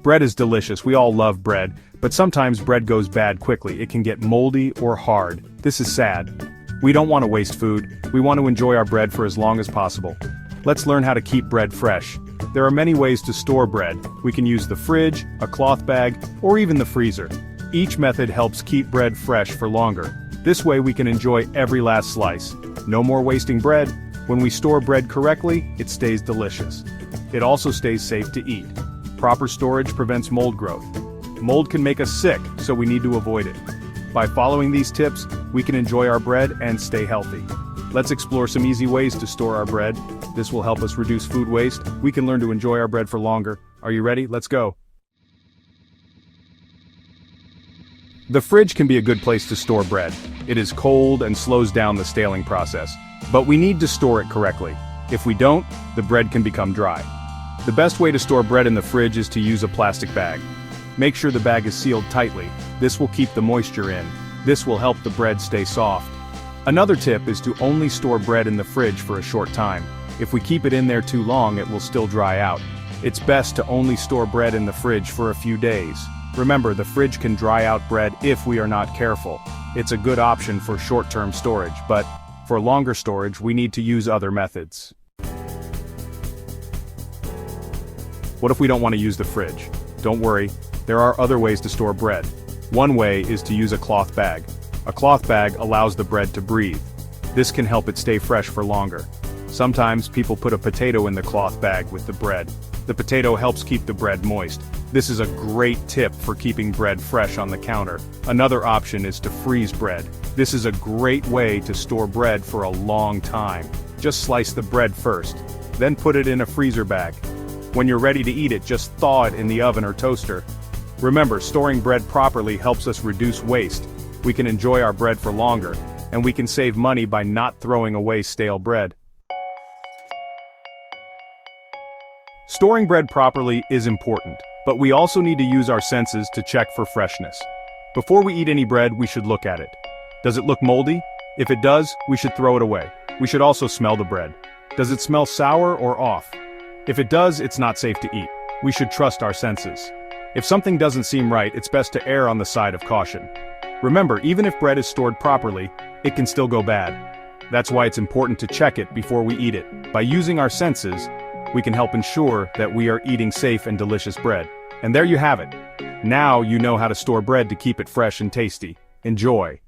Bread is delicious, we all love bread, but sometimes bread goes bad quickly. It can get moldy or hard. This is sad. We don't want to waste food, we want to enjoy our bread for as long as possible. Let's learn how to keep bread fresh. There are many ways to store bread. We can use the fridge, a cloth bag, or even the freezer. Each method helps keep bread fresh for longer. This way we can enjoy every last slice. No more wasting bread. When we store bread correctly, it stays delicious. It also stays safe to eat. Proper storage prevents mold growth. Mold can make us sick, so we need to avoid it. By following these tips, we can enjoy our bread and stay healthy. Let's explore some easy ways to store our bread. This will help us reduce food waste. We can learn to enjoy our bread for longer. Are you ready? Let's go. The fridge can be a good place to store bread. It is cold and slows down the staling process. But we need to store it correctly. If we don't, the bread can become dry. The best way to store bread in the fridge is to use a plastic bag. Make sure the bag is sealed tightly. This will keep the moisture in. This will help the bread stay soft. Another tip is to only store bread in the fridge for a short time. If we keep it in there too long, it will still dry out. It's best to only store bread in the fridge for a few days. Remember, the fridge can dry out bread if we are not careful. It's a good option for short-term storage, but for longer storage, we need to use other methods. What if we don't want to use the fridge? Don't worry, there are other ways to store bread. One way is to use a cloth bag. A cloth bag allows the bread to breathe. This can help it stay fresh for longer. Sometimes people put a potato in the cloth bag with the bread. The potato helps keep the bread moist. This is a great tip for keeping bread fresh on the counter. Another option is to freeze bread. This is a great way to store bread for a long time. Just slice the bread first, then put it in a freezer bag. When you're ready to eat it, just thaw it in the oven or toaster. Remember, storing bread properly helps us reduce waste. We can enjoy our bread for longer, and we can save money by not throwing away stale bread. Storing bread properly is important, but we also need to use our senses to check for freshness. Before we eat any bread, we should look at it. Does it look moldy? If it does, we should throw it away. We should also smell the bread. Does it smell sour or off? If it does, it's not safe to eat. We should trust our senses. If something doesn't seem right, it's best to err on the side of caution. Remember, even if bread is stored properly, it can still go bad. That's why it's important to check it before we eat it. By using our senses, we can help ensure that we are eating safe and delicious bread. And there you have it. Now you know how to store bread to keep it fresh and tasty. Enjoy.